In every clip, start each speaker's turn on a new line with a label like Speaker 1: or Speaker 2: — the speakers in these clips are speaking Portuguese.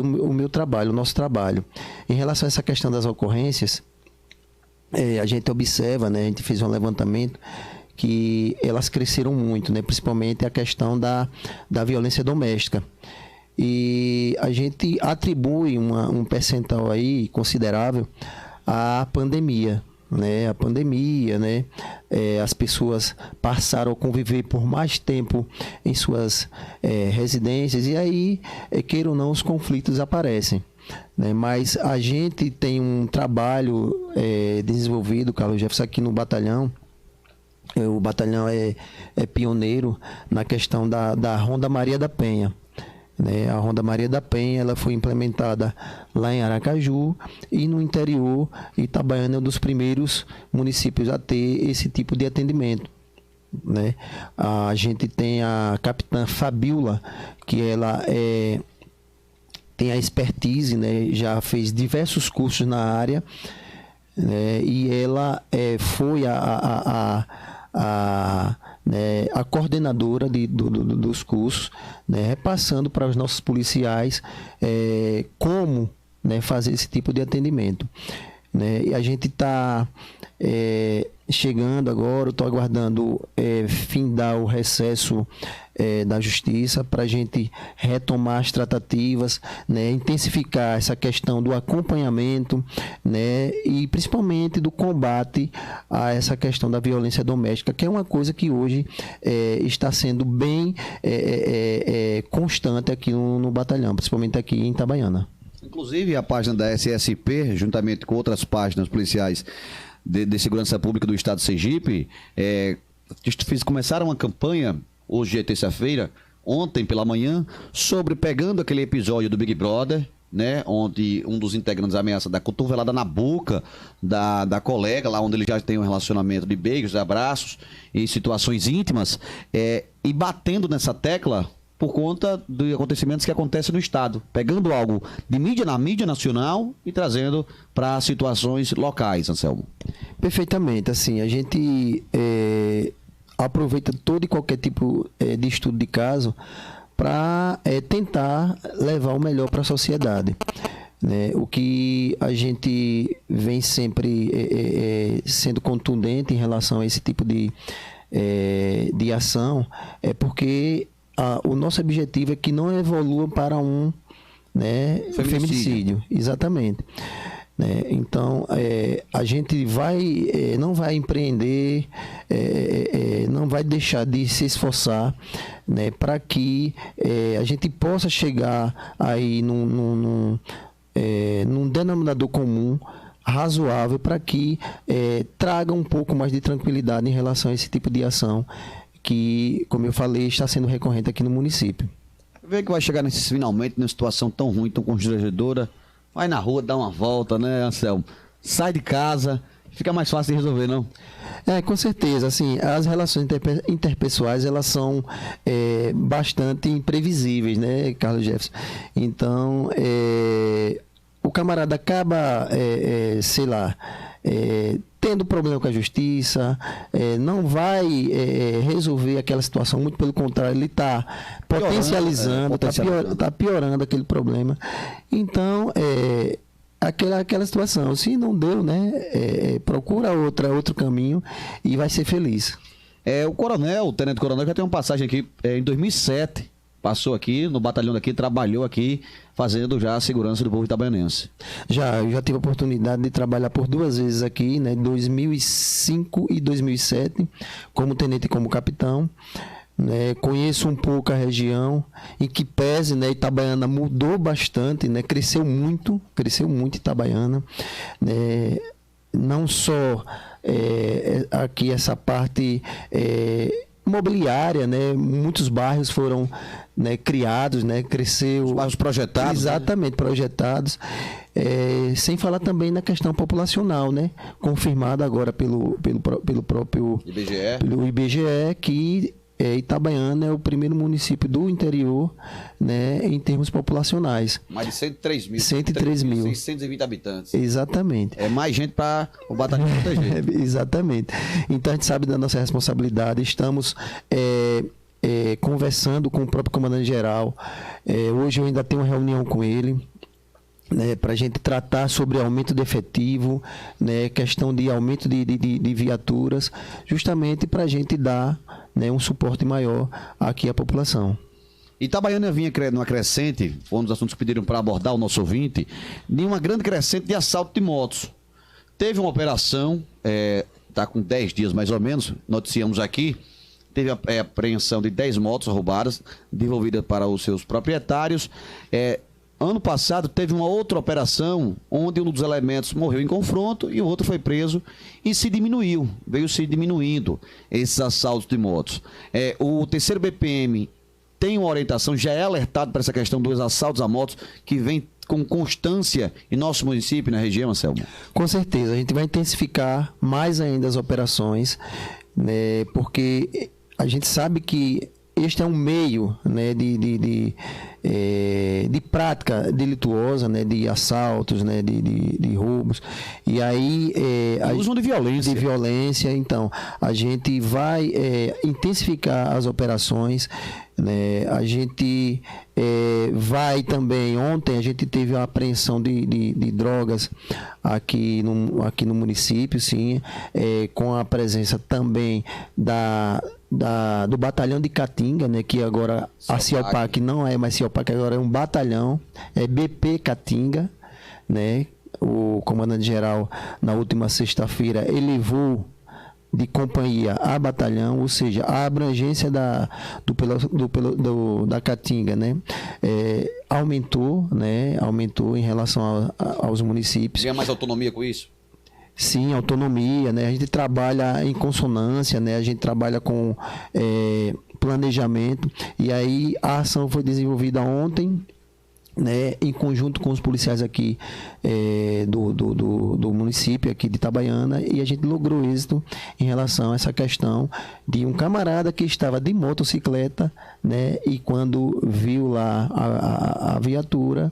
Speaker 1: o meu trabalho, o nosso trabalho. Em relação a essa questão das ocorrências, a gente observa, né, a gente fez um levantamento que elas cresceram muito, né, principalmente a questão da violência doméstica. E a gente atribui um percentual aí considerável à pandemia. Né, a pandemia, né, as pessoas passaram a conviver por mais tempo em suas residências e aí, queira ou não, os conflitos aparecem. Né, mas a gente tem um trabalho desenvolvido, Carlos Jefferson, aqui no batalhão. O batalhão é pioneiro na questão da Ronda Maria da Penha. A Ronda Maria da Penha ela foi implementada lá em Aracaju e no interior, Itabaiana é um dos primeiros municípios a ter esse tipo de atendimento. Né? A gente tem a capitã Fabiola, que ela tem a expertise, né? Já fez diversos cursos na área, né? E ela foi a coordenadora dos cursos, né, repassando para os nossos policiais como, né, fazer esse tipo de atendimento. Né? E a gente está chegando agora, estou aguardando findar o recesso da Justiça para a gente retomar as tratativas, né, intensificar essa questão do acompanhamento, né, e principalmente do combate a essa questão da violência doméstica, que é uma coisa que hoje está sendo bem constante aqui no batalhão, principalmente aqui em Itabaiana.
Speaker 2: Inclusive a página da SSP, juntamente com outras páginas policiais de segurança pública do estado de Sergipe, começaram uma campanha, hoje é terça-feira, ontem pela manhã, sobre pegando aquele episódio do Big Brother, né, onde um dos integrantes ameaça dar cotovelada na boca da colega, lá onde ele já tem um relacionamento de beijos, abraços e situações íntimas, e batendo nessa tecla por conta dos acontecimentos que acontecem no estado, pegando algo de mídia na mídia nacional e trazendo para situações locais, Anselmo.
Speaker 1: Perfeitamente, assim, a gente aproveita todo e qualquer tipo de estudo de caso para tentar levar o melhor para a sociedade. Né? O que a gente vem sempre sendo contundente em relação a esse tipo de ação é porque o nosso objetivo é que não evolua para um feminicídio. Exatamente. Né? Então, a gente não vai empreender, não vai deixar de se esforçar, né, para que a gente possa chegar aí num denominador comum razoável para que traga um pouco mais de tranquilidade em relação a esse tipo de ação que, como eu falei, está sendo recorrente aqui no município.
Speaker 2: Vê que vai chegar finalmente numa situação tão ruim, tão constrangedora. Vai na rua, dá uma volta, né, Anselmo? Sai de casa, fica mais fácil de resolver, não?
Speaker 1: Com certeza. Assim, as relações interpessoais, elas são bastante imprevisíveis, né, Carlos Jefferson? Então, o camarada acaba, sei lá, tendo problema com a justiça, não vai resolver aquela situação, muito pelo contrário, ele está potencializando, está piorando aquele problema. Então, aquela situação, se não deu, né, procura outro caminho e vai ser feliz.
Speaker 2: O tenente coronel, já tem uma passagem aqui em 2007, passou aqui no batalhão daqui, trabalhou aqui, fazendo já a segurança do povo itabaianense.
Speaker 1: Eu já tive a oportunidade de trabalhar por 2 vezes aqui, né, 2005 e 2007, como tenente e como capitão. Né, conheço um pouco a região, em que pese, né, Itabaiana mudou bastante, né, cresceu muito Itabaiana, né, não só aqui essa parte imobiliária, né, muitos bairros foram, né, criados, né, cresceu.
Speaker 2: Os bairros projetados.
Speaker 1: Exatamente, né? Projetados. Sem falar também na questão populacional, né, confirmada agora pelo próprio
Speaker 2: IBGE.
Speaker 1: Pelo IBGE, que Itabaiana é o primeiro município do interior, né, em termos populacionais.
Speaker 2: Mais de 103 mil.
Speaker 1: 103 mil.
Speaker 2: 620 habitantes.
Speaker 1: Exatamente.
Speaker 2: É mais gente para o batalhão proteger.
Speaker 1: Exatamente. Então a gente sabe da nossa responsabilidade. Estamos conversando com o próprio comandante-geral. Hoje eu ainda tenho uma reunião com ele né, para a gente tratar sobre aumento de efetivo, né, questão de aumento de viaturas, justamente para a gente dar, né, um suporte maior aqui à população.
Speaker 2: Itabaiana vinha numa crescente, foi um dos assuntos que pediram para abordar o nosso ouvinte, de uma grande crescente de assalto de motos. Teve uma operação, está com 10 dias mais ou menos, noticiamos aqui, teve a apreensão de 10 motos roubadas, devolvidas para os seus proprietários. Ano passado teve uma outra operação onde um dos elementos morreu em confronto e o outro foi preso e veio se diminuindo esses assaltos de motos. O terceiro BPM tem uma orientação, já é alertado para essa questão dos assaltos a motos que vem com constância em nosso município, na região, Anselmo?
Speaker 1: Com certeza, a gente vai intensificar mais ainda as operações, né, porque a gente sabe que este é um meio, né, de prática delituosa, né, de assaltos, né, de roubos. E aí...
Speaker 2: usam de violência.
Speaker 1: De violência. Então, a gente vai intensificar as operações, né, a gente vai também... Ontem a gente teve a apreensão de drogas aqui no município, sim, com a presença também do batalhão de Caatinga, né, que agora a Ciopac não é mais Ciopac, agora é um batalhão, BP Caatinga, né? O comandante-geral, na última sexta-feira, elevou de companhia a batalhão, ou seja, a abrangência da Caatinga, né, aumentou, né, aumentou em relação aos municípios.
Speaker 2: Ganha mais autonomia com isso?
Speaker 1: Sim, autonomia, né? A gente trabalha em consonância, né? A gente trabalha com planejamento, e aí a ação foi desenvolvida ontem, né, em conjunto com os policiais aqui do município aqui de Itabaiana, e a gente logrou êxito em relação a essa questão de um camarada que estava de motocicleta, né, e quando viu lá a viatura,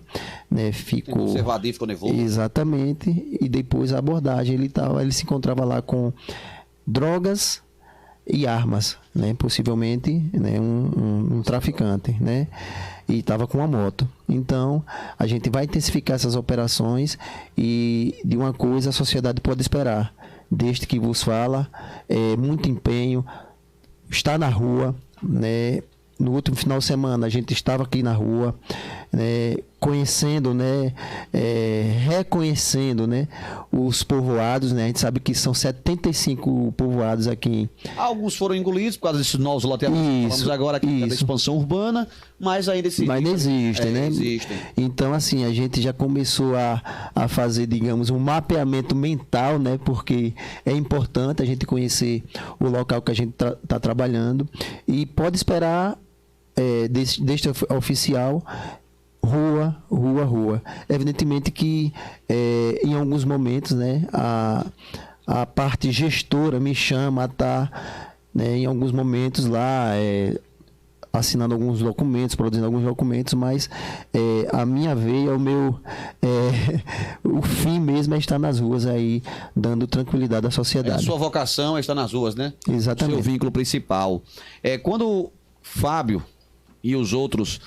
Speaker 1: né, ficou
Speaker 2: conservadinho, ficou nervoso.
Speaker 1: Exatamente, e depois a abordagem, ele se encontrava lá com drogas e armas, né, possivelmente, né, um traficante, né, e estava com uma moto. Então, a gente vai intensificar essas operações, e de uma coisa a sociedade pode esperar, desde que vos fala, muito empenho, está na rua, né. No último final de semana a gente estava aqui na rua, né, conhecendo, né, reconhecendo, né, os povoados, né, a gente sabe que são 75 povoados aqui.
Speaker 2: Alguns foram engolidos por causa desses novos loteamentos. Falamos agora aqui da expansão urbana, mas ainda
Speaker 1: existem, né?
Speaker 2: Existem.
Speaker 1: Então, assim, a gente já começou a fazer, digamos, um mapeamento mental, né, porque é importante a gente conhecer o local que a gente está trabalhando, e pode esperar deste oficial rua. Evidentemente que em alguns momentos, né, a parte gestora me chama a estar, né, em alguns momentos lá assinando alguns documentos, produzindo alguns documentos, mas a minha veia, o fim mesmo é estar nas ruas aí, dando tranquilidade à sociedade.
Speaker 2: A sua vocação é estar nas ruas, né?
Speaker 1: Exatamente.
Speaker 2: O seu vínculo principal. Quando Fábio e os outros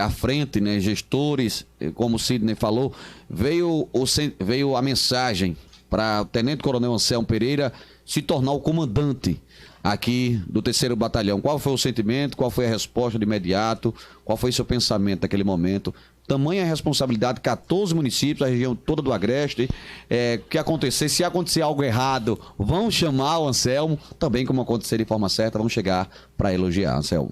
Speaker 2: à frente, né, gestores, como o Sidney falou, veio a mensagem para o Tenente Coronel Anselmo Pereira se tornar o comandante aqui do 3º Batalhão. Qual foi o sentimento? Qual foi a resposta de imediato? Qual foi seu pensamento naquele momento? Tamanha responsabilidade, 14 municípios, a região toda do Agreste, que acontecer, se acontecer algo errado, vão chamar o Anselmo, também como acontecer de forma certa, vamos chegar para elogiar, Anselmo.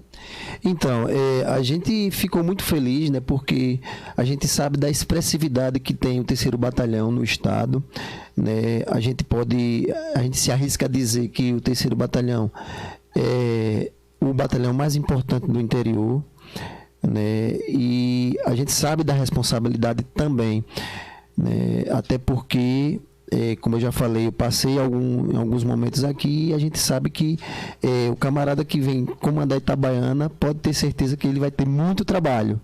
Speaker 1: Então, a gente ficou muito feliz, né, porque a gente sabe da expressividade que tem o 3º Batalhão no estado, né? A gente se arrisca a dizer que o 3º Batalhão é o batalhão mais importante do interior, né? E a gente sabe da responsabilidade também, né? Até porque, como eu já falei, eu passei em alguns momentos aqui, e a gente sabe que o camarada que vem comandar Itabaiana pode ter certeza que ele vai ter muito trabalho,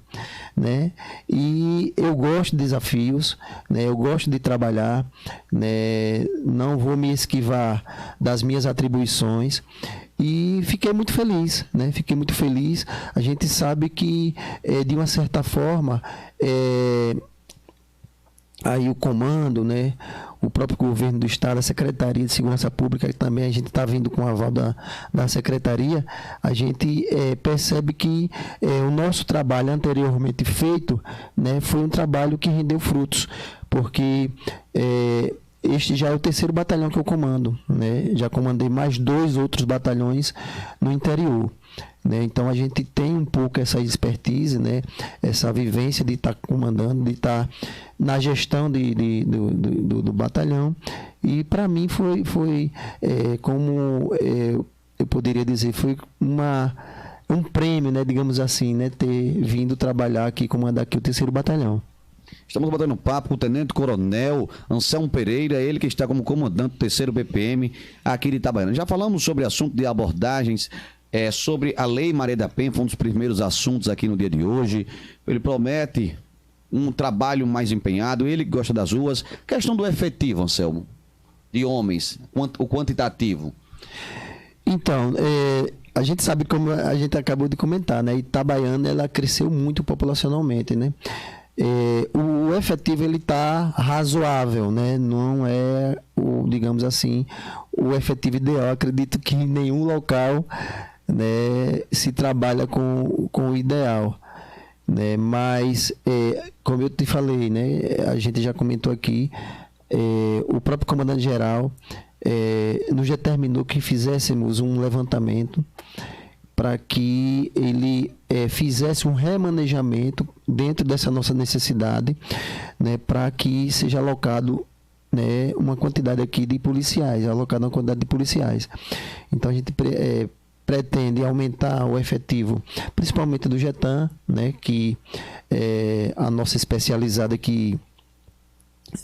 Speaker 1: né? E eu gosto de desafios, né? Eu gosto de trabalhar, né? Não vou me esquivar das minhas atribuições. E fiquei muito feliz, né? Fiquei muito feliz. A gente sabe que, de uma certa forma, aí o comando, né, o próprio governo do estado, a Secretaria de Segurança Pública, que também a gente está vindo com o aval da Secretaria, a gente percebe que o nosso trabalho anteriormente feito, né, foi um trabalho que rendeu frutos, porque este já é o 3º batalhão que eu comando, né? Já comandei mais 2 outros batalhões no interior, né? Então a gente tem um pouco essa expertise, né? Essa vivência de estar comandando, de estar na gestão do batalhão, e para mim foi como eu poderia dizer, foi um prêmio, né? Digamos assim, né? Ter vindo trabalhar aqui, comandar aqui o 3º batalhão.
Speaker 2: Estamos batendo papo com o Tenente Coronel Anselmo Pereira, ele que está como comandante do 3º BPM aqui de Itabaiana. Já falamos sobre assunto de abordagens, sobre a Lei Maria da Penha, foi um dos primeiros assuntos aqui no dia de hoje. Ele promete um trabalho mais empenhado, ele que gosta das ruas. Questão do efetivo, Anselmo, de homens, o quantitativo.
Speaker 1: Então, a gente sabe, como a gente acabou de comentar, né? Itabaiana, ela cresceu muito populacionalmente, né? O efetivo ele está razoável, né? Não é digamos assim, o efetivo ideal. Acredito que em nenhum local, né, se trabalha com o ideal, né? Mas como eu te falei, né, a gente já comentou aqui, o próprio comandante-geral nos determinou que fizéssemos um levantamento para que ele fizesse um remanejamento dentro dessa nossa necessidade, né, para que seja alocado, né, uma quantidade aqui de policiais, alocada uma quantidade de policiais. Então a gente pretende aumentar o efetivo, principalmente do Getan, né, que é a nossa especializada aqui,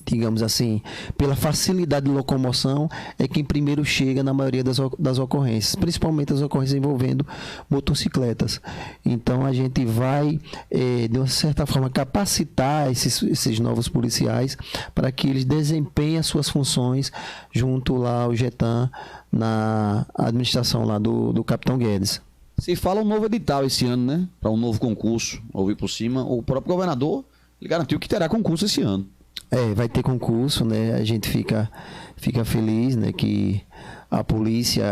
Speaker 1: digamos assim, pela facilidade de locomoção, é quem primeiro chega na maioria das ocorrências, principalmente as ocorrências envolvendo motocicletas. Então a gente vai, de uma certa forma, capacitar esses novos policiais para que eles desempenhem as suas funções junto lá ao Getan, na administração lá do Capitão Guedes.
Speaker 2: Se fala um novo edital esse ano, né? Para um novo concurso, ouvir por cima, o próprio governador ele garantiu que terá concurso esse ano.
Speaker 1: Vai ter concurso, né? A gente fica feliz, né, que a polícia,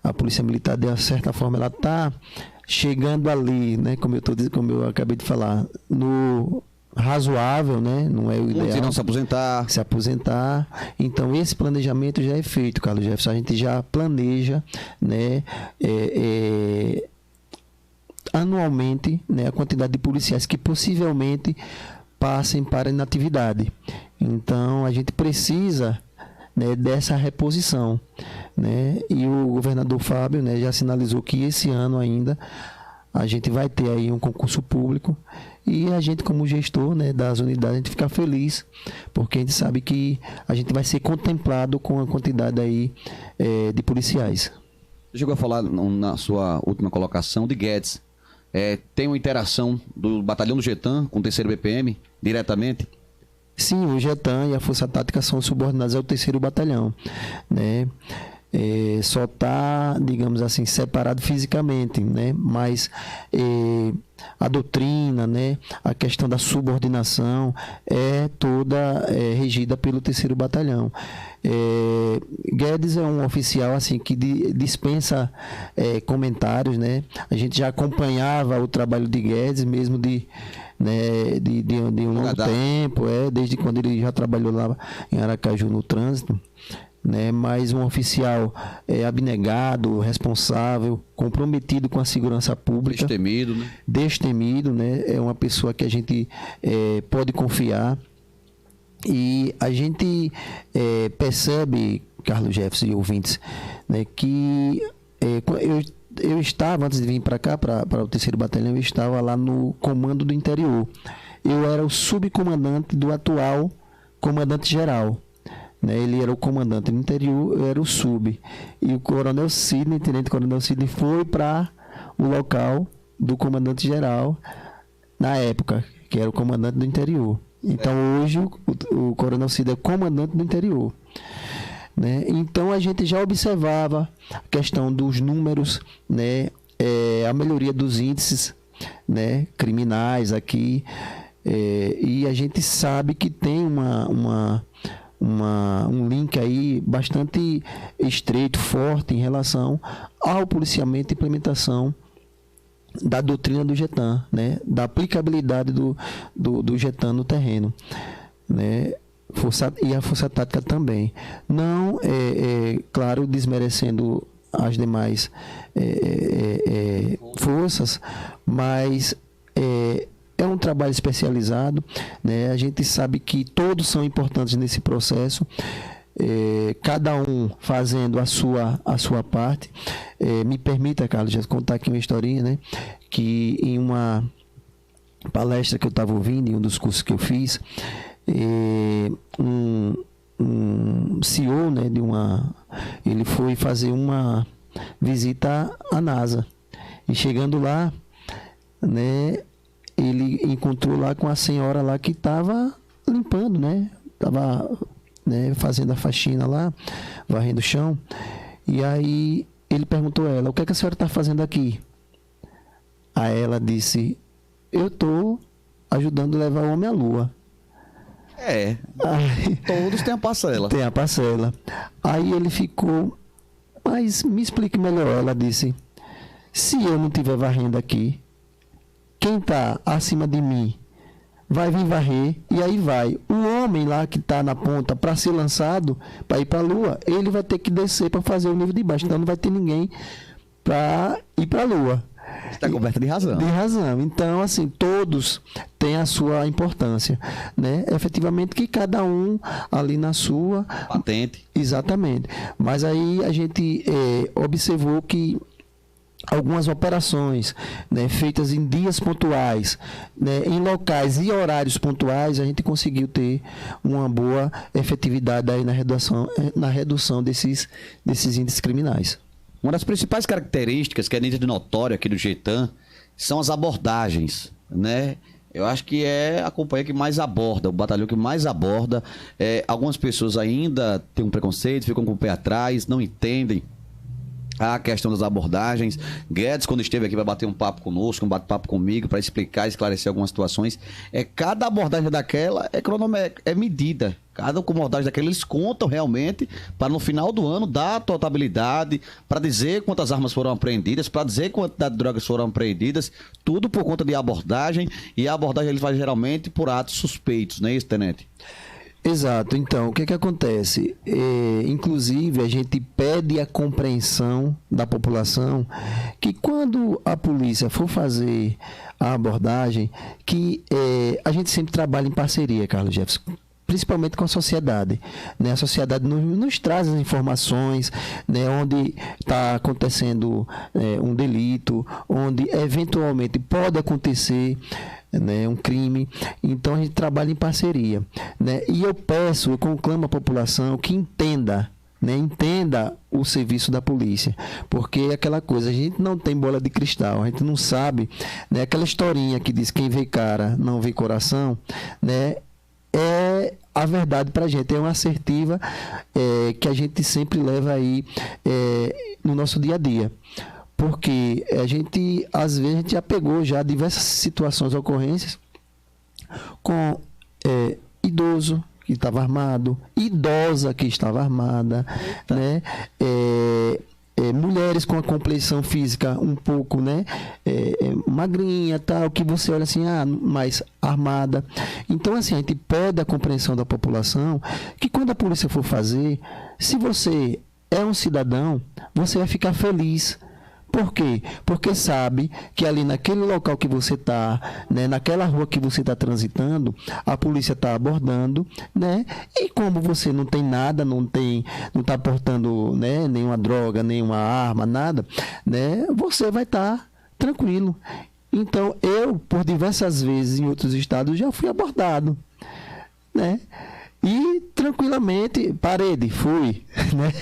Speaker 1: a polícia militar, de uma certa forma, ela tá chegando ali, né, como eu acabei de falar, no razoável, né? Não é o ideal.
Speaker 2: Se não se
Speaker 1: aposentar. Então esse planejamento já é feito, Carlos Jefferson. A gente já planeja, né, anualmente, né, a quantidade de policiais que possivelmente passem para inatividade. Então a gente precisa, né, dessa reposição, né? E o governador Fábio, né, já sinalizou que esse ano ainda a gente vai ter aí um concurso público, e a gente, como gestor, né, das unidades, a gente fica feliz, porque a gente sabe que a gente vai ser contemplado com a quantidade aí de policiais.
Speaker 2: Você chegou a falar na sua última colocação de Guedes. Tem uma interação do batalhão do Getan com o 3º BPM diretamente?
Speaker 1: Sim, o Getan e a Força Tática são subordinados ao 3º batalhão, né? Só está, digamos assim, separado fisicamente, né? Mas a doutrina, né, a questão da subordinação é toda regida pelo 3º batalhão. Guedes é um oficial assim que dispensa comentários, né? A gente já acompanhava o trabalho de Guedes mesmo de um longo tempo, desde quando ele já trabalhou lá em Aracaju no trânsito, né? Mas um oficial abnegado, responsável, comprometido com a segurança pública, destemido, né? É uma pessoa que a gente pode confiar. E a gente percebe, Carlos Jefferson e ouvintes, né, que eu estava, antes de vir para cá, para o 3º Batalhão, eu estava lá no Comando do Interior. Eu era o subcomandante do atual comandante-geral, né? Ele era o comandante do interior, eu era o sub. E o Coronel Sidney, Tenente Coronel Sidney, foi para o local do comandante-geral na época, que era o comandante do interior. Então hoje o Coronel Sidney é comandante do interior, né? Então a gente já observava a questão dos números, né? A melhoria dos índices, né, criminais aqui. E a gente sabe que tem um link aí bastante estreito, forte em relação ao policiamento e implementação da doutrina do GETAN, né? Da aplicabilidade do GETAN no terreno, né? E a força tática também. Não, claro, desmerecendo as demais forças, mas é um trabalho especializado, né? A gente sabe que todos são importantes nesse processo, cada um fazendo a sua parte. Me permita, Carlos, já contar aqui uma historinha, né? Que em uma palestra que eu estava ouvindo, em um dos cursos que eu fiz, um CEO, né, ele foi fazer uma visita à NASA, e chegando lá, né, ele encontrou lá com a senhora lá que estava limpando, né, estava, né, fazendo a faxina lá, varrendo o chão. E aí ele perguntou a ela: o que é que a senhora está fazendo aqui? Aí ela disse: eu estou ajudando a levar o homem à Lua. Aí,
Speaker 2: todos têm a parcela.
Speaker 1: Tem a parcela. Aí ele ficou: mas me explique melhor. Ela disse: se eu não estiver varrendo aqui, quem está acima de mim vai vir varrer, e aí vai. O homem lá que está na ponta para ser lançado, para ir para a Lua, ele vai ter que descer para fazer o nível de baixo. Então não vai ter ninguém para ir para a Lua.
Speaker 2: Está coberta de razão.
Speaker 1: De razão. Então, assim, todos têm a sua importância, né? Efetivamente que cada um ali na sua...
Speaker 2: patente.
Speaker 1: Exatamente. Mas aí a gente observou que algumas operações, né, feitas em dias pontuais, né, em locais e horários pontuais, a gente conseguiu ter uma boa efetividade aí na redução desses índices criminais.
Speaker 2: Uma das principais características que é nítida e notória aqui do GETAN são as abordagens, né? Eu acho que é a companhia que mais aborda, o batalhão que mais aborda. Algumas pessoas ainda têm um preconceito, ficam com o pé atrás, não entendem a questão das abordagens. Guedes, quando esteve aqui, vai bater um papo conosco, um bate-papo comigo, para explicar, esclarecer algumas situações. Cada abordagem daquela é medida. Cada abordagem daquela eles contam realmente para no final do ano dar a totalidade, para dizer quantas armas foram apreendidas, para dizer quantidade de drogas foram apreendidas, tudo por conta de abordagem, e a abordagem eles fazem geralmente por atos suspeitos, não é isso, tenente?
Speaker 1: Exato. Então, o que acontece? Inclusive, a gente pede a compreensão da população que quando a polícia for fazer a abordagem, que a gente sempre trabalha em parceria, Carlos Jefferson, principalmente com a sociedade, né? A sociedade nos traz as informações, né? Onde está acontecendo um delito, onde eventualmente pode acontecer, né, um crime. Então a gente trabalha em parceria, né? E eu conclamo a população que entenda, né, entenda o serviço da polícia, porque é aquela coisa, a gente não tem bola de cristal, a gente não sabe, né, aquela historinha que diz: quem vê cara não vê coração, né? É a verdade pra gente, é uma assertiva que a gente sempre leva aí no nosso dia a dia. Porque às vezes, a gente já pegou já diversas situações, ocorrências com idoso que estava armado, idosa que estava armada, né? Mulheres com a complexão física um pouco, né, magrinha, tal, que você olha assim, mais armada. Então, assim, a gente pede a compreensão da população que quando a polícia for fazer, se você é um cidadão, você vai ficar feliz. Por quê? Porque sabe que ali naquele local que você está, né, naquela rua que você está transitando, a polícia está abordando, né? E como você não tem nada, não está portando, né, nenhuma droga, nenhuma arma, nada, né? Você vai estar tranquilo. Então, eu, por diversas vezes em outros estados, já fui abordado, né? E tranquilamente, fui, né?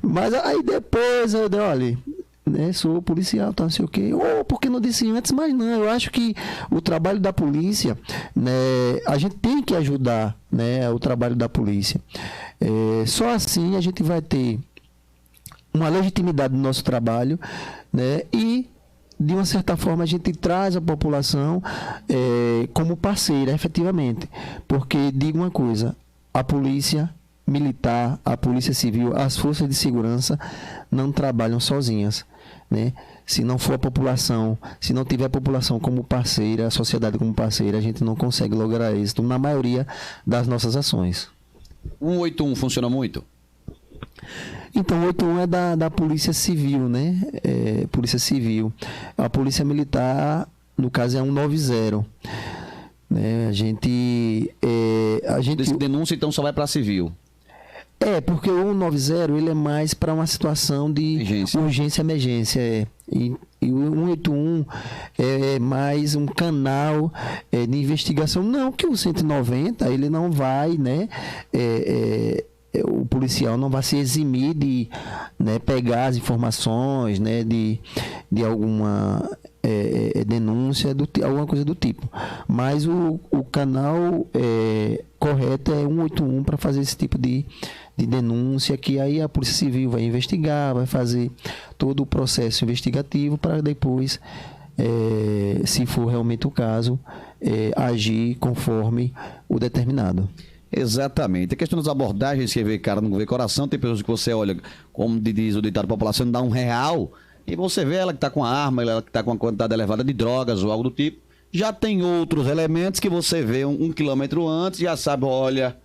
Speaker 1: Mas aí depois eu dei, olha, né, sou policial, tá, não sei o quê. Porque não disse antes, mas não, eu acho que o trabalho da polícia, né, a gente tem que ajudar, né, o trabalho da polícia. Só assim a gente vai ter uma legitimidade no nosso trabalho, né, e de uma certa forma, a gente traz a população como parceira, efetivamente. Porque, digo uma coisa, a polícia militar, a polícia civil, as forças de segurança não trabalham sozinhas, né? Se não for a população, se não tiver a população como parceira, a sociedade como parceira, a gente não consegue lograr êxito na maioria das nossas ações.
Speaker 2: 181 funciona muito?
Speaker 1: Então, o 81 é da Polícia Civil, né? Polícia Civil. A Polícia Militar, no caso, é 190. Né? A gente...
Speaker 2: Esse denúncia, então, só vai para civil?
Speaker 1: Porque o 190 ele é mais para uma situação de urgência, emergência. E o 181 é mais um canal de investigação. Não que o 190 ele não vai, né? O policial não vai se eximir de, né, pegar as informações, né, de alguma denúncia, alguma coisa do tipo. Mas o canal correto é 181 para fazer esse tipo de denúncia, que aí a Polícia Civil vai investigar, vai fazer todo o processo investigativo para depois, se for realmente o caso, agir conforme o determinado.
Speaker 2: Exatamente. A questão das abordagens, que vê cara, não vê coração, tem pessoas que você olha, como diz o ditado da população, dá R$1, e você vê ela que está com a arma, ela que está com uma quantidade elevada de drogas ou algo do tipo. Já tem outros elementos que você vê um quilômetro antes e já sabe, olha,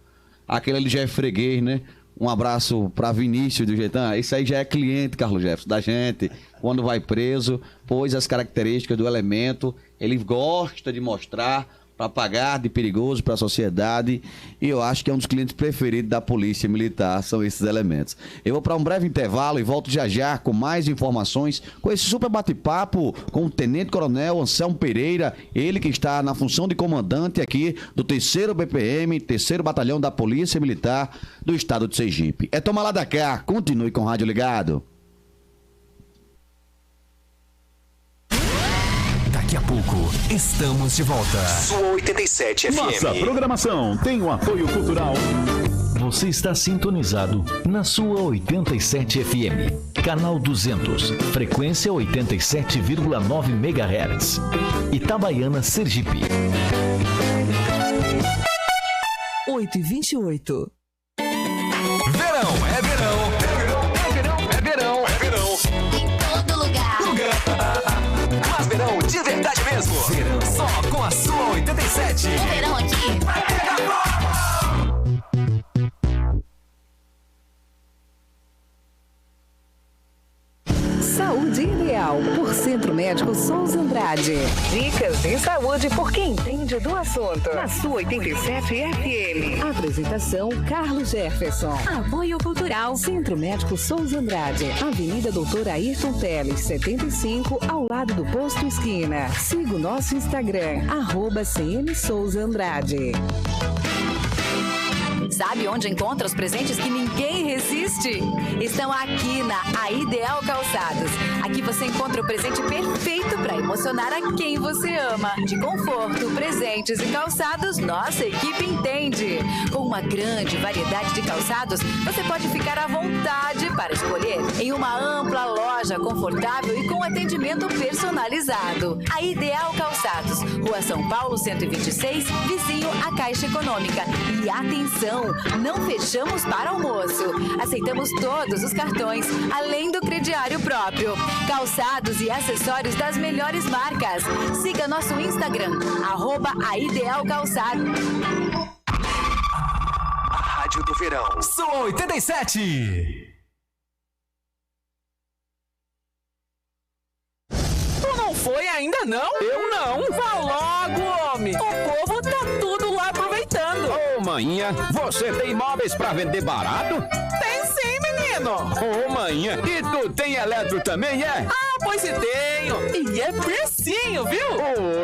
Speaker 2: aquele ali já é freguês, né? Um abraço para Vinícius do Jeitão. Isso aí já é cliente, Carlos Jefferson, da gente. Quando vai preso, pois as características do elemento, ele gosta de mostrar para pagar de perigoso para a sociedade, e eu acho que é um dos clientes preferidos da Polícia Militar, são esses elementos. Eu vou para um breve intervalo e volto já já com mais informações, com esse super bate-papo com o Tenente Coronel Anselmo Pereira, ele que está na função de comandante aqui do 3º BPM, 3º Batalhão da Polícia Militar do Estado de Sergipe. É toma lá da cá, continue com o rádio ligado.
Speaker 3: Daqui a pouco, estamos de volta. Sua 87 FM.
Speaker 4: Nossa programação tem um apoio cultural.
Speaker 3: Você está sintonizado na sua 87 FM. Canal 200, frequência 87,9 MHz. Itabaiana, Sergipe.
Speaker 5: 8h28.
Speaker 3: Verão, é verão. É verão, é verão, é verão, é verão.
Speaker 6: Em todo lugar.
Speaker 3: Mas verão de verdade mesmo. Verão só com a sua 87.
Speaker 6: O verão aqui vai pegar fogo.
Speaker 5: Saúde Ideal, por Centro Médico Souza Andrade. Dicas de saúde por quem entende do assunto. Na sua 87 FM. Apresentação Carlos Jefferson.
Speaker 6: Apoio cultural.
Speaker 5: Centro Médico Souza Andrade. Avenida Doutor Ayrton Teles, 75, ao lado do Posto Esquina. Siga o nosso Instagram, @CM Souza Andrade.
Speaker 6: Sabe onde encontra os presentes que ninguém resiste? Estão aqui na Ideal Calçados. Aqui você encontra o presente perfeito para emocionar a quem você ama. De conforto, presentes e calçados, nossa equipe entende. Com uma grande variedade de calçados, você pode ficar à vontade para escolher em uma ampla loja confortável e com atendimento personalizado. A Ideal Calçados, Rua São Paulo 126, vizinho à Caixa Econômica. E atenção! Não fechamos para almoço. Aceitamos todos os cartões, além do crediário próprio. Calçados e acessórios das melhores marcas. Siga nosso Instagram, @aidealcalçado.
Speaker 3: A Rádio do Verão. Sua 87.
Speaker 7: Tu não foi ainda não? Eu não. Vá logo, homem. O povo tá tudo lá aproveitando.
Speaker 8: Ô, maninha, você tem imóveis pra vender barato?
Speaker 7: Tem sim, menino.
Speaker 8: Ô, maninha, e tu tem eletro também, é?
Speaker 7: Ah, pois se tenho. E é precinho, viu?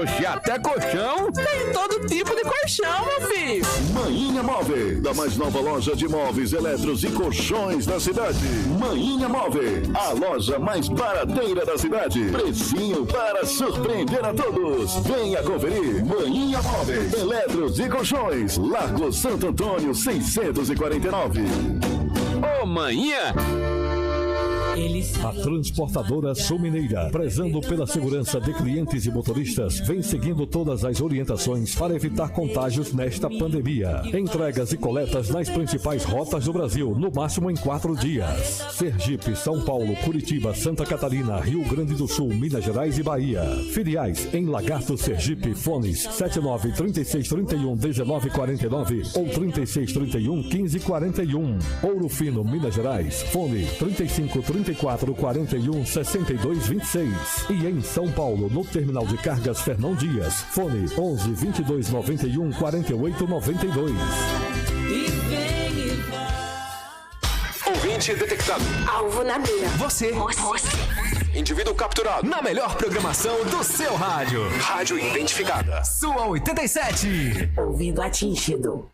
Speaker 8: Oxe, até colchão?
Speaker 7: Tem todo tipo de colchão, meu filho.
Speaker 4: Maninha Móveis, a mais nova loja de móveis, eletros e colchões da cidade. Maninha Móveis, a loja mais barateira da cidade. Precinho para surpreender a todos. Venha conferir. Maninha Móveis, eletros e colchões. Largo Santo Antônio, 649.
Speaker 8: Ô, maninha!
Speaker 5: Ele
Speaker 9: A Transportadora Sul Mineira, prezando pela segurança de clientes e motoristas, vem seguindo todas as orientações para evitar contágios nesta pandemia. Entregas e coletas nas principais rotas do Brasil, no máximo em 4 dias. Sergipe, São Paulo, Curitiba, Santa Catarina, Rio Grande do Sul, Minas Gerais e Bahia. Filiais em Lagarto, Sergipe, fones 79-3631-1949 ou 3631-1541. Ouro Fino, Minas Gerais, fone 35-34-41-6226. E em São Paulo, no Terminal de Cargas Fernão Dias, fone 11-2291-4892.
Speaker 3: Ouvinte detectado.
Speaker 10: Alvo na mira.
Speaker 3: Você. Indivíduo capturado. Na melhor programação do seu rádio. Rádio identificada. Sua 87.
Speaker 10: Ouvido atingido.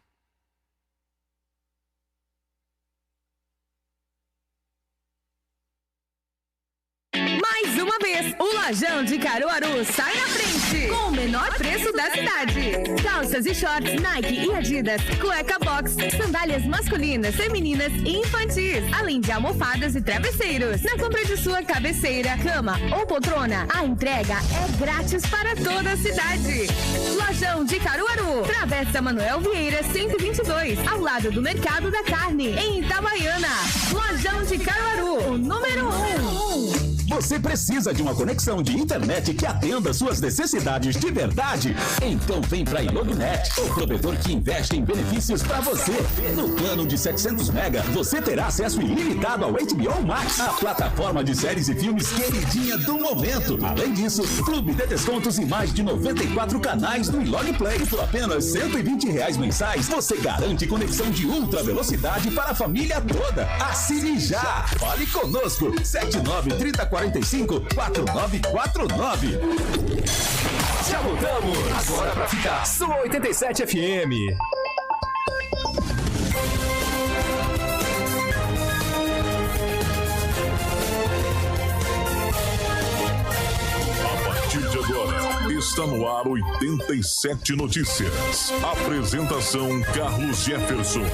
Speaker 5: Mais uma vez, o Lojão de Caruaru sai na frente com o menor preço da cidade. Calças e shorts Nike e Adidas, cueca box, sandálias masculinas, femininas e infantis, além de almofadas e travesseiros. Na compra de sua cabeceira, cama ou poltrona, a entrega é grátis para toda a cidade. Lojão de Caruaru, Travessa Manuel Vieira 122, ao lado do Mercado da Carne, em Itabaiana. Lojão de Caruaru, o número 1.
Speaker 11: Você precisa de uma conexão de internet que atenda suas necessidades de verdade? Então vem pra Ilognet, o provedor que investe em benefícios pra você. No plano de 700 mega, você terá acesso ilimitado ao HBO Max, a plataforma de séries e filmes queridinha do momento. Além disso, clube de descontos em mais de 94 canais do Ilog Play. Por apenas R$120 mensais, você garante conexão de ultra velocidade para a família toda. Assine já! Fale conosco! 79-3045-4949.
Speaker 3: Já voltamos. Agora pra ficar. Sua 87 FM.
Speaker 4: A partir de agora, está no ar 87 Notícias. Apresentação Carlos Jefferson.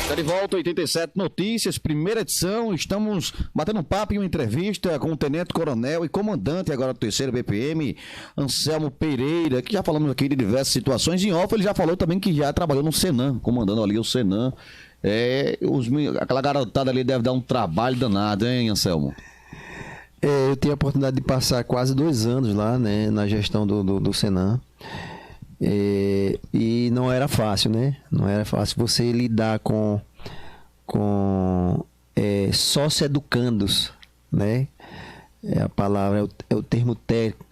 Speaker 2: Está de volta, 87 Notícias, primeira edição. Estamos batendo um papo e uma entrevista com o Tenente Coronel e comandante agora do 3º BPM, Anselmo Pereira, que já falamos aqui de diversas situações. Em off, ele já falou também que já trabalhou no Senan, comandando ali o Senan. Aquela garotada ali deve dar um trabalho danado, hein, Anselmo?
Speaker 1: Eu tive a oportunidade de passar quase 2 anos lá, né, na gestão do Senan. E não era fácil, né? Não era fácil você lidar com sócio-educandos, né? A palavra, é o termo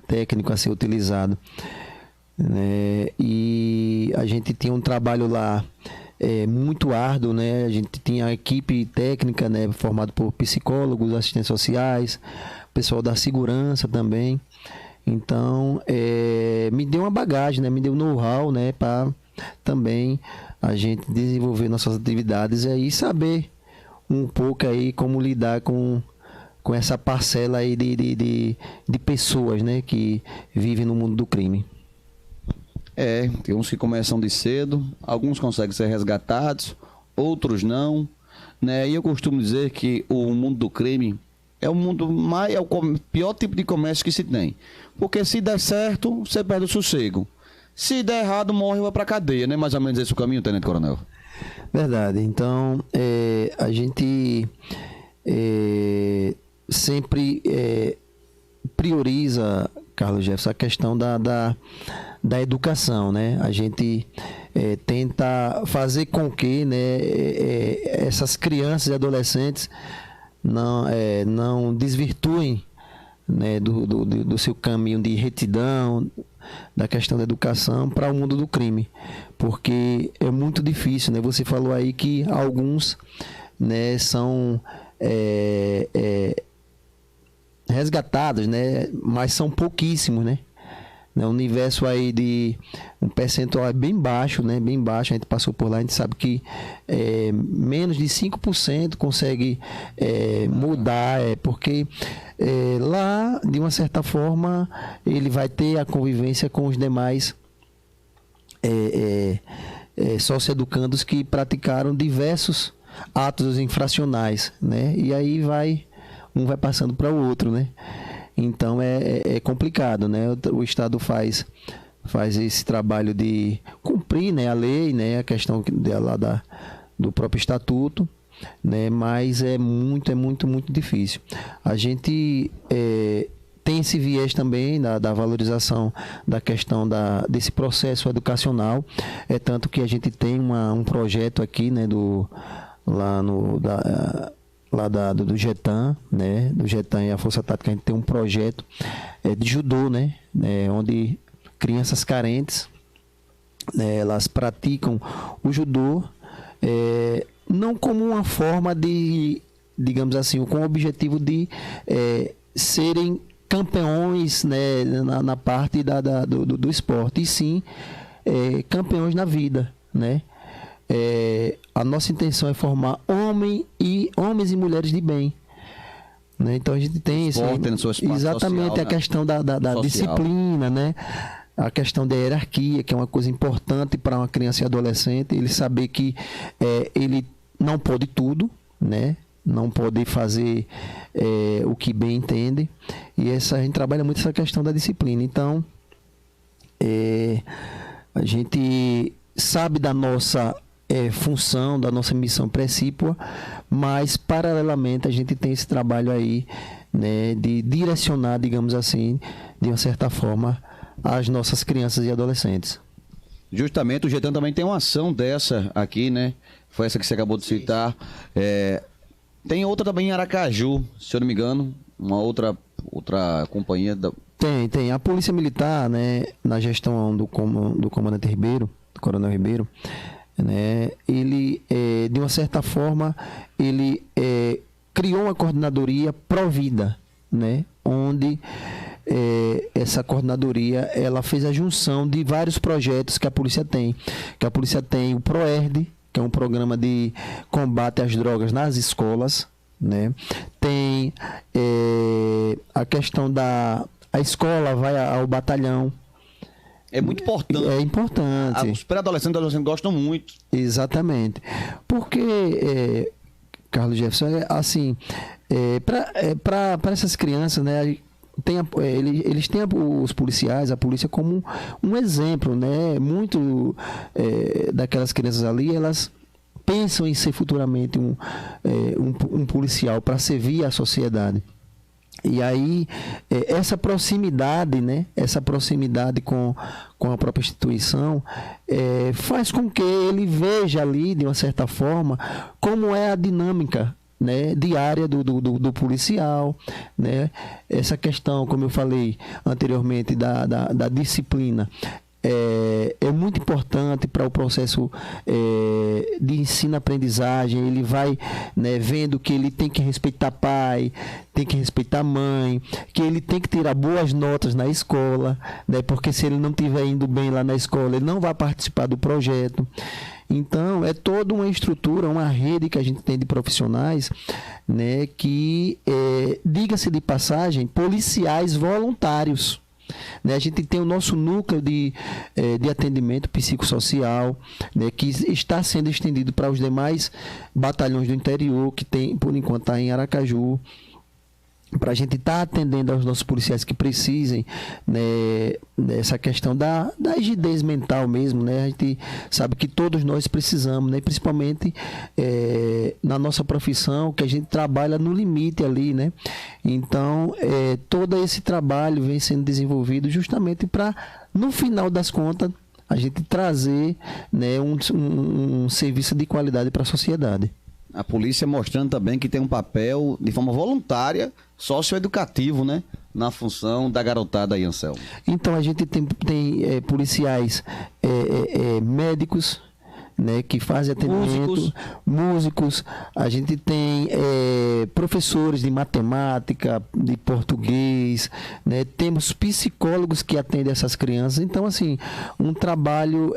Speaker 1: técnico a ser utilizado, né? E a gente tinha um trabalho lá muito árduo, né? A gente tinha a equipe técnica, né, formada por psicólogos, assistentes sociais, pessoal da segurança também. Então, me deu uma bagagem, né? Me deu know-how, né? Para também a gente desenvolver nossas atividades e saber um pouco aí como lidar com essa parcela aí de pessoas, né? Que vivem no mundo do crime.
Speaker 2: Tem uns que começam de cedo, alguns conseguem ser resgatados, outros não, né? E eu costumo dizer que o mundo do crime é o pior tipo de comércio que se tem. Porque se der certo, você perde o sossego. Se der errado, morre e vai pra cadeia, né? Mais ou menos esse o caminho, Tenente Coronel.
Speaker 1: Verdade. Então, a gente sempre prioriza, Carlos Jefferson, a questão da educação, né? A gente tenta fazer com que, né, essas crianças e adolescentes não desvirtuem, né, do seu caminho de retidão, da questão da educação para o mundo do crime, porque é muito difícil, né? Você falou aí que alguns, né, são resgatados, né, mas são pouquíssimos, né? né? Um universo aí de um percentual bem baixo, né? Bem baixo, a gente passou por lá, a gente sabe que menos de 5% consegue mudar, porque lá, de uma certa forma, ele vai ter a convivência com os demais socioeducandos que praticaram diversos atos infracionais, né? E aí um vai passando para o outro, né? Então é complicado, né? O Estado faz esse trabalho de cumprir, né, a lei, né, a questão do próprio estatuto, né? Mas é muito difícil. A gente tem esse viés também da valorização da questão desse processo educacional, tanto que a gente tem um projeto aqui, né, do Getan, né, do Getan e a Força Tática, a gente tem um projeto de judô, né, onde crianças carentes, elas praticam o judô, não como uma forma de, digamos assim, com o objetivo de serem campeões, né, na parte do esporte, e sim campeões na vida, né? A nossa intenção é formar homens e mulheres de bem, né? Então a gente tem exatamente social, a questão da disciplina, né? A questão da hierarquia, que é uma coisa importante para uma criança e adolescente, ele saber que ele não pode tudo, né? Não pode fazer o que bem entende, e a gente trabalha muito essa questão da disciplina. Então a gente sabe da nossa função, da nossa missão precípua, mas paralelamente a gente tem esse trabalho aí, né, de direcionar, digamos assim, de uma certa forma, as nossas crianças e adolescentes.
Speaker 2: Justamente, o Getan também tem uma ação dessa aqui, né? Foi essa que você acabou de citar. Tem outra também em Aracaju, se eu não me engano, uma outra companhia.
Speaker 1: Tem. A Polícia Militar, né, na gestão do comandante Ribeiro, do Coronel Ribeiro, né, ele, de uma certa forma, ele criou uma coordenadoria Provida, né, onde essa coordenadoria, ela fez a junção de vários projetos que a polícia tem. Que a polícia tem o PROERD, que é um programa de combate às drogas nas escolas, né? Tem a questão a escola vai ao batalhão.
Speaker 2: É muito importante.
Speaker 1: É importante.
Speaker 2: Os pré-adolescentes e adolescentes gostam muito.
Speaker 1: Exatamente. Porque, Carlos Jefferson, assim, para essas crianças, né, eles têm os policiais, a polícia, como um exemplo, né? Muito daquelas crianças ali, elas pensam em ser futuramente um policial para servir a sociedade. E aí, essa proximidade, né? Essa proximidade com a própria instituição faz com que ele veja ali, de uma certa forma, como é a dinâmica, né, diária do policial, né? Essa questão, como eu falei anteriormente, da disciplina é muito importante para o processo de ensino-aprendizagem. Ele vai, né, vendo que ele tem que respeitar pai, tem que respeitar mãe, que ele tem que tirar boas notas na escola, né, porque se ele não estiver indo bem lá na escola, ele não vai participar do projeto. Então, é toda uma estrutura, uma rede que a gente tem de profissionais, né, que, diga-se de passagem, policiais voluntários. Né, a gente tem o nosso núcleo de atendimento psicossocial, né, que está sendo estendido para os demais batalhões do interior, que tem, por enquanto, está em Aracaju, para a gente estar atendendo aos nossos policiais que precisem, né, dessa questão da rigidez mental mesmo, né? A gente sabe que todos nós precisamos, né? Principalmente na nossa profissão, que a gente trabalha no limite ali, né? Então, todo esse trabalho vem sendo desenvolvido justamente para, no final das contas, a gente trazer, né, um serviço de qualidade para a sociedade.
Speaker 2: A polícia mostrando também que tem um papel de forma voluntária, socioeducativo, né? Na função da garotada aí, Anselmo.
Speaker 1: Então, a gente tem policiais médicos, né, que fazem atendimento, músicos, a gente tem professores de matemática, de português, né, temos psicólogos que atendem essas crianças. Então, assim, um trabalho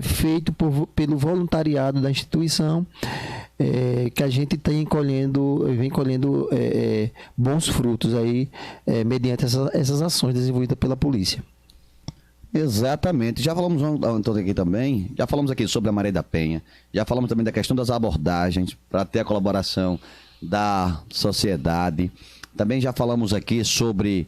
Speaker 1: feito pelo voluntariado da instituição, que a gente vem colhendo bons frutos aí, mediante essas ações desenvolvidas pela polícia.
Speaker 2: Exatamente. Já falamos aqui também, já falamos aqui sobre a Maria da Penha, já falamos também da questão das abordagens para ter a colaboração da sociedade. Também já falamos aqui sobre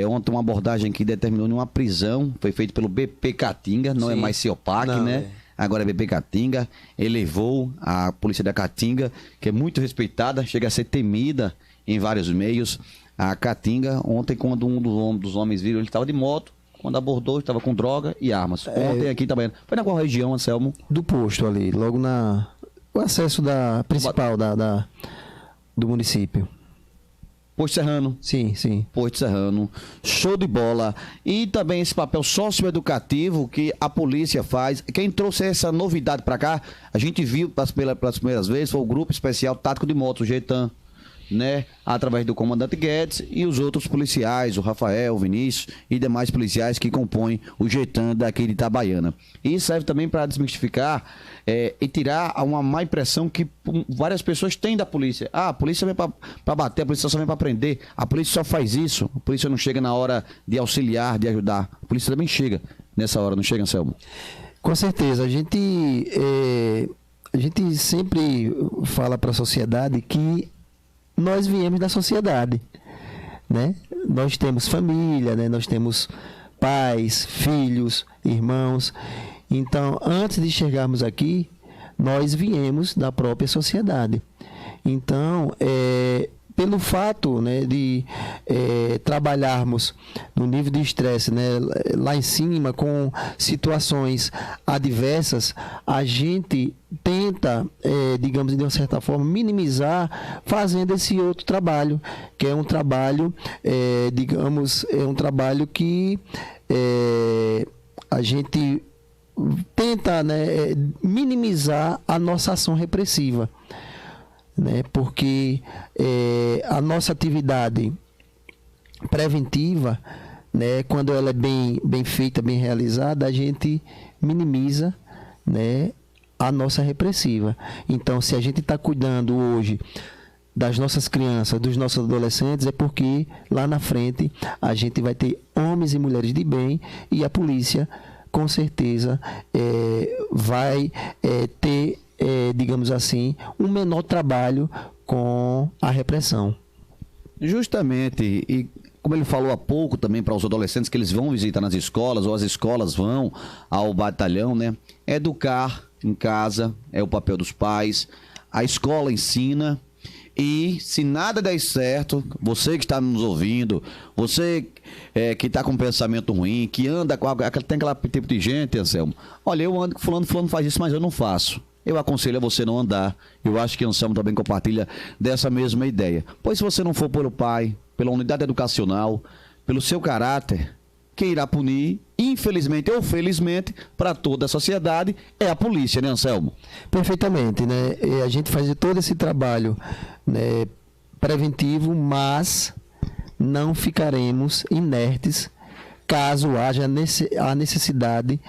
Speaker 2: ontem uma abordagem que determinou numa prisão, foi feita pelo BP Caatinga, não é mais CIOPAC, né? Agora é BP Caatinga, elevou a polícia da Caatinga, que é muito respeitada, chega a ser temida em vários meios. A Caatinga, ontem, quando um dos homens viram, ele estava de moto, quando abordou, estava com droga e armas. Ontem aqui também. Foi na qual região, Anselmo? Do posto ali, logo o acesso principal do município. Posto Serrano. Sim. Posto Serrano. Show de bola. E também esse papel socioeducativo que a polícia faz. Quem trouxe essa novidade para cá, a gente viu pelas primeiras vezes, foi o Grupo Especial Tático de Motos, o GETAM, né? Através do comandante Guedes e os outros policiais, o Rafael, o Vinícius e demais policiais que compõem o GETAM daqui de Itabaiana. E isso serve também para desmistificar e tirar uma má impressão que várias pessoas têm da polícia. A polícia vem para bater, a polícia só vem para prender, a polícia só faz isso, a polícia não chega na hora de auxiliar, de ajudar. A polícia também chega nessa hora, não chega, Anselmo? Com certeza. A gente sempre fala para a sociedade que nós viemos da sociedade, né? Nós temos família, né? Nós temos pais, filhos, irmãos. Então, antes de chegarmos aqui, nós viemos da própria sociedade. Então, pelo fato, né, de trabalharmos no nível de estresse, né, lá em cima, com situações adversas, a gente tenta, digamos, de uma certa forma, minimizar fazendo esse outro trabalho, que é um trabalho, um trabalho que a gente tenta, né, minimizar a nossa ação repressiva, né, porque a nossa atividade preventiva, né, quando ela é bem feita, bem realizada, a gente minimiza, né, a nossa repressiva. Então, se a gente está cuidando hoje das nossas crianças, dos nossos adolescentes, é porque lá na frente a gente vai ter homens e mulheres de bem e a polícia, com certeza, vai ter, digamos assim, um menor trabalho com a repressão. Justamente, e como ele falou há pouco também para os adolescentes que eles vão visitar nas escolas, ou as escolas vão ao batalhão, né? Educar em casa é o papel dos pais, a escola ensina, e se nada der certo, você que está nos ouvindo, você que está com um pensamento ruim, que anda com tem aquele tipo de gente, Anselmo, olha, eu ando com fulano faz isso, mas eu não faço. Eu aconselho a você não andar. Eu acho que o Anselmo também compartilha dessa mesma ideia. Pois se você não for pelo pai, pela unidade educacional, pelo seu caráter, quem irá punir, infelizmente ou felizmente, para toda a sociedade, é a polícia, né, Anselmo? Perfeitamente, né? E a gente faz todo esse trabalho, né, preventivo, mas não ficaremos inertes caso haja a necessidade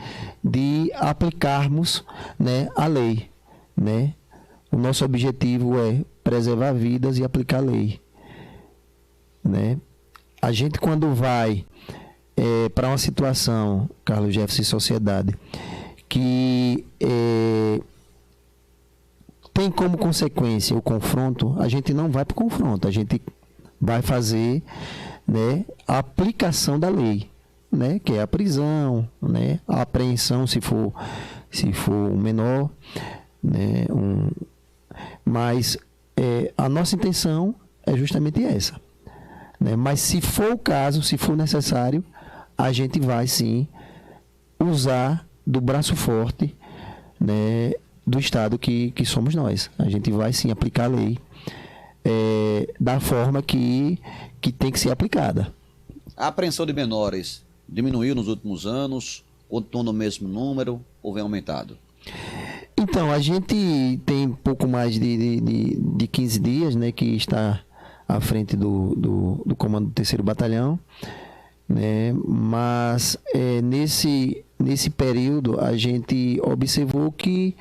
Speaker 2: de aplicarmos, né, a lei, né? O nosso objetivo é preservar vidas e aplicar a lei, né? A gente, quando vai para uma situação, Carlos Jefferson e sociedade, que tem como consequência o confronto, a gente não vai para o confronto, a gente vai fazer, né, a aplicação da lei, né, que é a prisão, né, a apreensão se for um menor, né, mas a nossa intenção é justamente essa, né, mas se for o caso, se for necessário, a gente vai sim usar do braço forte, né, do Estado que somos nós. A gente vai sim aplicar a lei da forma que tem que ser aplicada. A apreensão de menores diminuiu nos últimos anos, continua no mesmo número ou vem aumentado?
Speaker 1: Então, a gente tem pouco mais de 15 dias, né, que está à frente do comando do 3º Batalhão, né, mas nesse período a gente observou que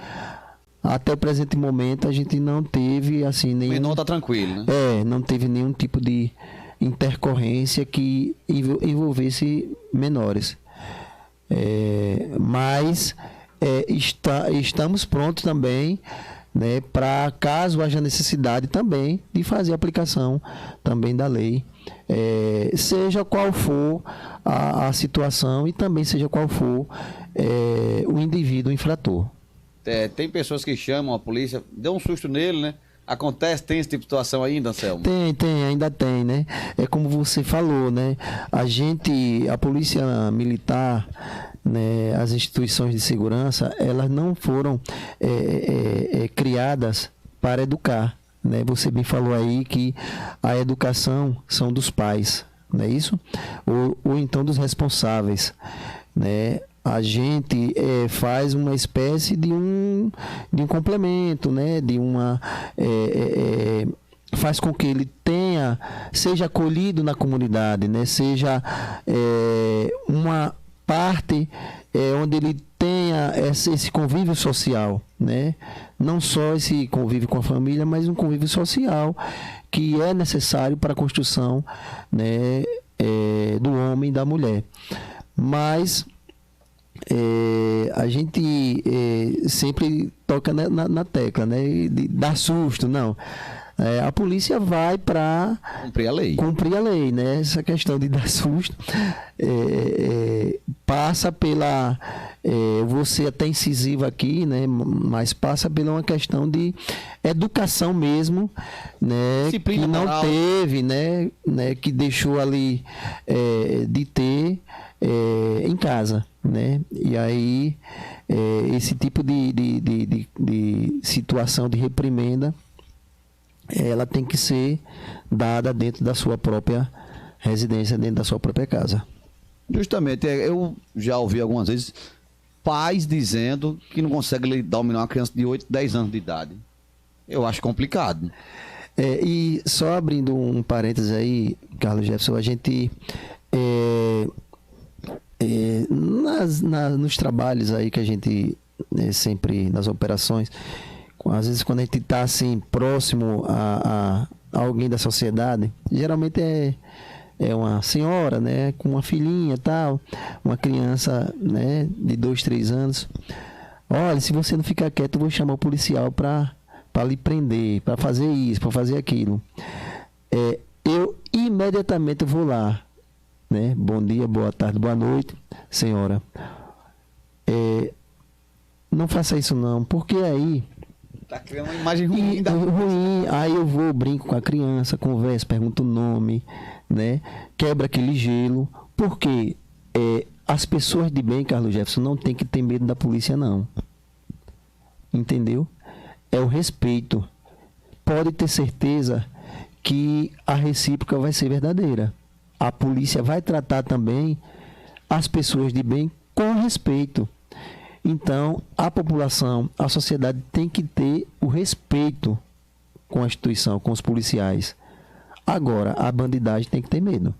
Speaker 1: até o presente momento a gente não teve assim nenhum... O
Speaker 2: menor tá tranquilo, né?
Speaker 1: Não teve nenhum tipo de intercorrência que envolvesse menores. Mas estamos prontos também, né, para caso haja necessidade também de fazer a aplicação também da lei, seja qual for a situação e também seja qual for o indivíduo infrator.
Speaker 2: Tem pessoas que chamam a polícia, deu um susto nele, né? Tem esse tipo de situação ainda, Anselmo?
Speaker 1: Ainda tem, né? É como você falou, né? A polícia militar, né, as instituições de segurança, elas não foram criadas para educar, né? Você bem falou aí que a educação são dos pais, não é isso? Ou então dos responsáveis, né? A gente faz uma espécie de um complemento, né? Faz com que ele seja acolhido na comunidade, né? Seja uma parte onde ele tenha esse convívio social, né? Não só esse convívio com a família, mas um convívio social que é necessário para a construção, né, do homem e da mulher. Mas a gente sempre toca na tecla, né? De dar susto, não. A polícia vai para cumprir a lei, né? Essa questão de dar susto passa pela vou ser até incisivo aqui, né? Mas passa pela uma questão de educação mesmo, né? Disciplina que não moral. Teve, né? Que deixou ali de ter em casa, né? E aí esse tipo de situação de reprimenda, ela tem que ser dada dentro da sua própria residência, dentro da sua própria casa.
Speaker 2: Justamente, eu já ouvi algumas vezes pais dizendo que não conseguem dominar uma criança de 8, 10 anos de idade. Eu acho complicado.
Speaker 1: E só abrindo um parênteses aí, Carlos Jefferson, a gente nos trabalhos aí que a gente sempre, nas operações, às vezes quando a gente está assim próximo a alguém da sociedade, geralmente é uma senhora, né, com uma filhinha e tal, uma criança, né, de 2, 3 anos. Olha, se você não ficar quieto, eu vou chamar o policial para lhe prender, para fazer isso, para fazer aquilo. Eu imediatamente vou lá, né? Bom dia, boa tarde, boa noite, senhora. Não faça isso não, porque aí
Speaker 2: tá criando uma imagem ruim.
Speaker 1: Aí eu vou, brinco com a criança, converso, pergunto o nome, né? Quebra aquele gelo, porque as pessoas de bem, Carlos Jefferson, não tem que ter medo da polícia, não. Entendeu? É o respeito. Pode ter certeza que a recíproca vai ser verdadeira. A polícia vai tratar também as pessoas de bem com respeito. Então, a população, a sociedade tem que ter o respeito com a instituição, com os policiais. Agora, a bandidagem tem que ter medo.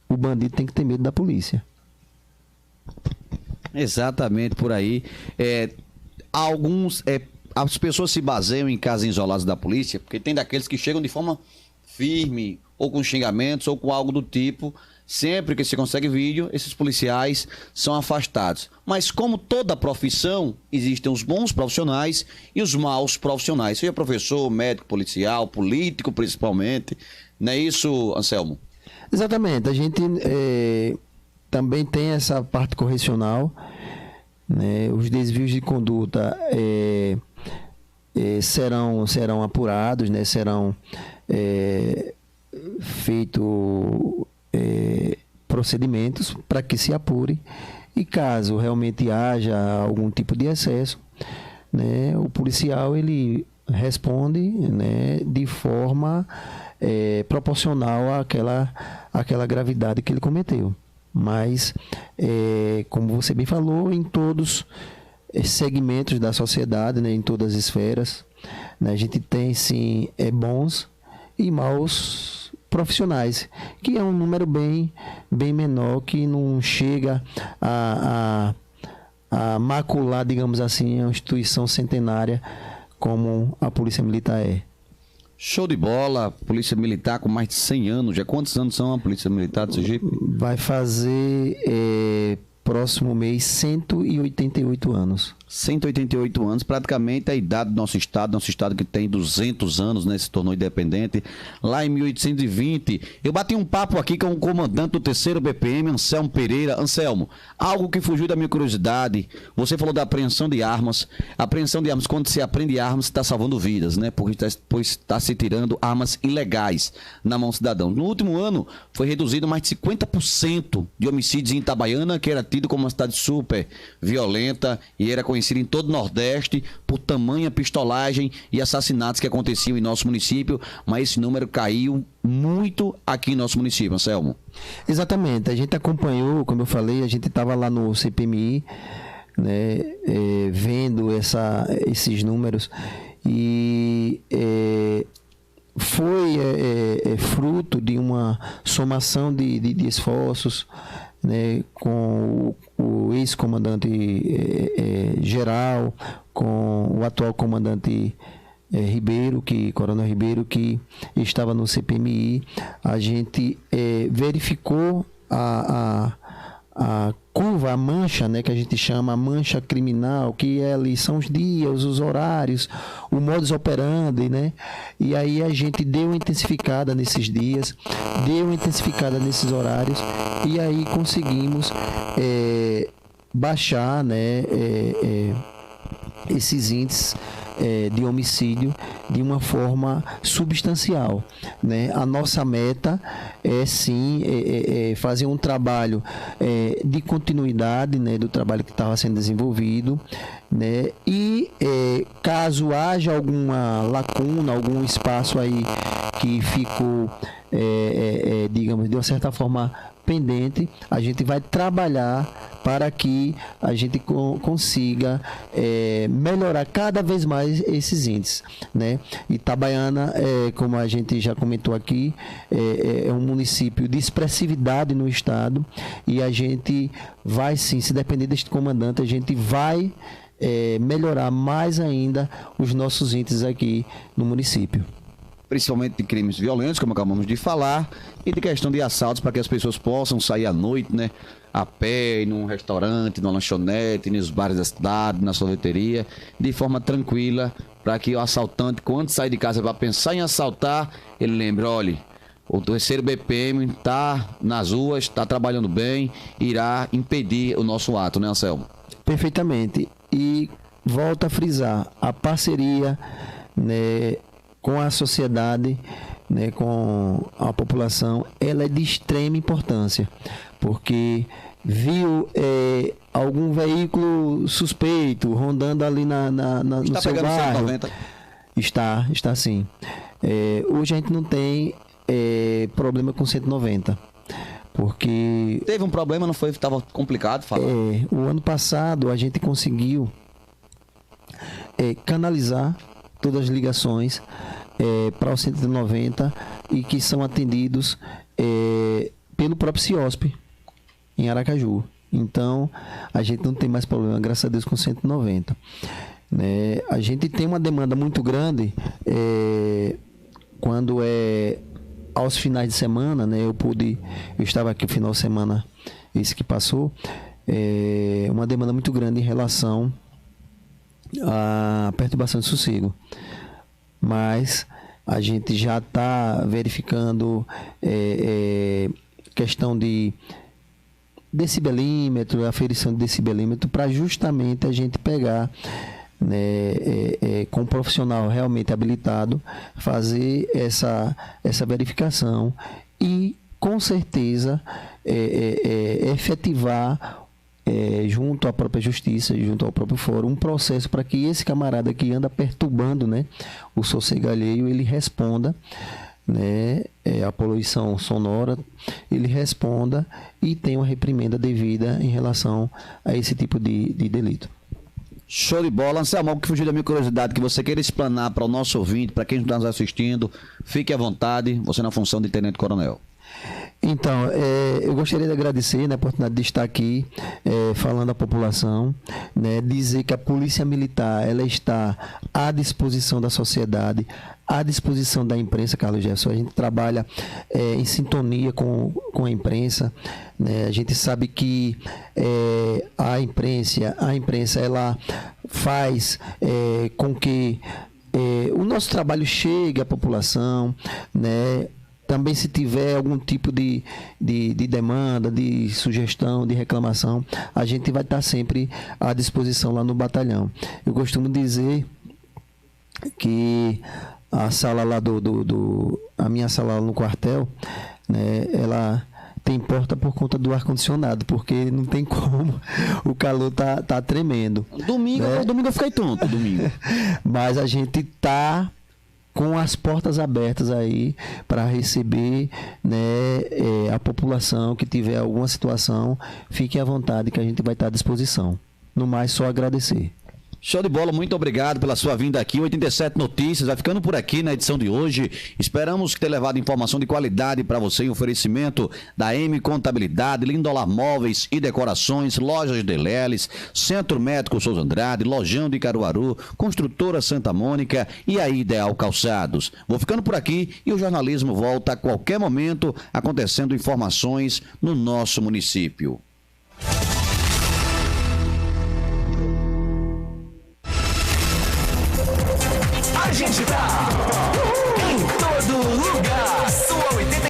Speaker 1: O bandido tem que ter medo da polícia.
Speaker 2: Exatamente, por aí. As pessoas se baseiam em casos isolados da polícia, porque tem daqueles que chegam de forma firme, ou com xingamentos, ou com algo do tipo. Sempre que se consegue vídeo, esses policiais são afastados. Mas como toda profissão, existem os bons profissionais e os maus profissionais. Seja professor, médico, policial, político principalmente. Não é isso, Anselmo?
Speaker 1: Exatamente. A gente também tem essa parte correcional, né? Os desvios de conduta serão apurados, né? Serão feitos procedimentos para que se apure, e caso realmente haja algum tipo de excesso, né, o policial ele responde, né, de forma proporcional àquela gravidade que ele cometeu. Mas como você bem falou, em todos segmentos da sociedade, né, em todas as esferas. Né? A gente tem, sim, bons e maus profissionais, que é um número bem menor, que não chega a macular, digamos assim, uma instituição centenária como a Polícia Militar é.
Speaker 2: Show de bola, Polícia Militar com mais de 100 anos. Já quantos anos são a Polícia Militar do Sergipe?
Speaker 1: Vai fazer próximo mês 188 anos.
Speaker 2: 188 anos, praticamente a idade do nosso estado que tem 200 anos, né, se tornou independente, lá em 1820. Eu bati um papo aqui com o comandante do 3º BPM, Anselmo Pereira. Anselmo, algo que fugiu da minha curiosidade, você falou da apreensão de armas. Apreensão de armas, quando se apreende armas, está salvando vidas, né, porque está se tirando armas ilegais na mão do cidadão. No último ano, foi reduzido mais de 50% de homicídios em Itabaiana, que era tido como uma cidade super violenta e era conhecida em todo o Nordeste por tamanha pistolagem e assassinatos que aconteciam em nosso município, mas esse número caiu muito aqui em nosso município, Anselmo.
Speaker 1: Exatamente, a gente acompanhou, como eu falei, a gente estava lá no CPMI, né, vendo esses números e foi fruto de uma somação de esforços, né, com o ex-comandante geral, com o atual comandante Coronel Ribeiro, que estava no CPMI. A gente verificou a curva, a mancha, né, que a gente chama a mancha criminal, que ali são os dias, os horários, o modus operandi, né? E aí a gente deu uma intensificada nesses dias, deu uma intensificada nesses horários, e aí conseguimos baixar, né, esses índices de homicídio de uma forma substancial, né? A nossa meta é sim fazer um trabalho de continuidade, né, do trabalho que estava sendo desenvolvido, né? E caso haja alguma lacuna, algum espaço aí que ficou, digamos, de uma certa forma pendente, a gente vai trabalhar para que a gente consiga melhorar cada vez mais esses índices, né? Itabaiana, como a gente já comentou aqui, é um município de expressividade no estado, e a gente vai sim, se depender deste comandante, a gente vai melhorar mais ainda os nossos índices aqui no município.
Speaker 2: Principalmente de crimes violentos, como acabamos de falar, e de questão de assaltos, para que as pessoas possam sair à noite, né, a pé, num restaurante, numa lanchonete, nos bares da cidade, na sorveteria, de forma tranquila, para que o assaltante, quando sai de casa para pensar em assaltar, ele lembre, olha, o 3º BPM está nas ruas, está trabalhando bem, irá impedir o nosso ato, né, Anselmo?
Speaker 1: Perfeitamente. E volto a frisar, a parceria, né, com a sociedade, né, com a população, ela é de extrema importância, porque viu algum veículo suspeito rondando ali no seu bairro, 190. Está sim. Hoje a gente não tem problema com 190, porque
Speaker 2: teve um problema, não foi? Estava complicado falar.
Speaker 1: O ano passado a gente conseguiu canalizar todas as ligações para o 190 e que são atendidos pelo próprio CIOSP em Aracaju. Então a gente não tem mais problema, graças a Deus, com 190, né? A gente tem uma demanda muito grande quando aos finais de semana, né? Eu estava aqui no final de semana esse que passou, uma demanda muito grande em relação a perturbação de sossego, mas a gente já está verificando questão de decibelímetro, aferição de decibelímetro, para justamente a gente pegar, né, com um profissional realmente habilitado, fazer essa verificação e com certeza efetivar junto à própria justiça, junto ao próprio fórum, um processo para que esse camarada que anda perturbando, né, o sossego alheio, ele responda, né, a poluição sonora, ele responda e tenha uma reprimenda devida em relação a esse tipo de delito.
Speaker 2: Show de bola. Anselmo, algo que fugiu da minha curiosidade, que você queira explanar para o nosso ouvinte, para quem está nos assistindo, fique à vontade, você na função de Tenente Coronel.
Speaker 1: Então, eu gostaria de agradecer a oportunidade de estar aqui falando à população, né, dizer que a Polícia Militar ela está à disposição da sociedade, à disposição da imprensa, Carlos Jefferson. A gente trabalha em sintonia com a imprensa, né? A gente sabe que a imprensa ela faz com que o nosso trabalho chegue à população, né? Também se tiver algum tipo de demanda, de sugestão, de reclamação, a gente vai estar sempre à disposição lá no batalhão. Eu costumo dizer que a sala lá a minha sala lá no quartel, né, ela tem porta por conta do ar-condicionado, porque não tem como, o calor tá tremendo.
Speaker 2: Domingo, né? Domingo eu fiquei tonto, domingo.
Speaker 1: Mas a gente tá com as portas abertas aí para receber, né, a população que tiver alguma situação, fique à vontade que a gente vai estar à disposição. No mais, só agradecer.
Speaker 2: Show de bola, muito obrigado pela sua vinda aqui. 87 Notícias vai ficando por aqui na edição de hoje. Esperamos ter levado informação de qualidade para você em oferecimento da M Contabilidade, Lindolar Móveis e Decorações, Lojas de Leles, Centro Médico Souza Andrade, Lojão de Caruaru, Construtora Santa Mônica e a Ideal Calçados. Vou ficando por aqui e o jornalismo volta a qualquer momento, acontecendo informações no nosso município.
Speaker 3: A gente tá em todo lugar.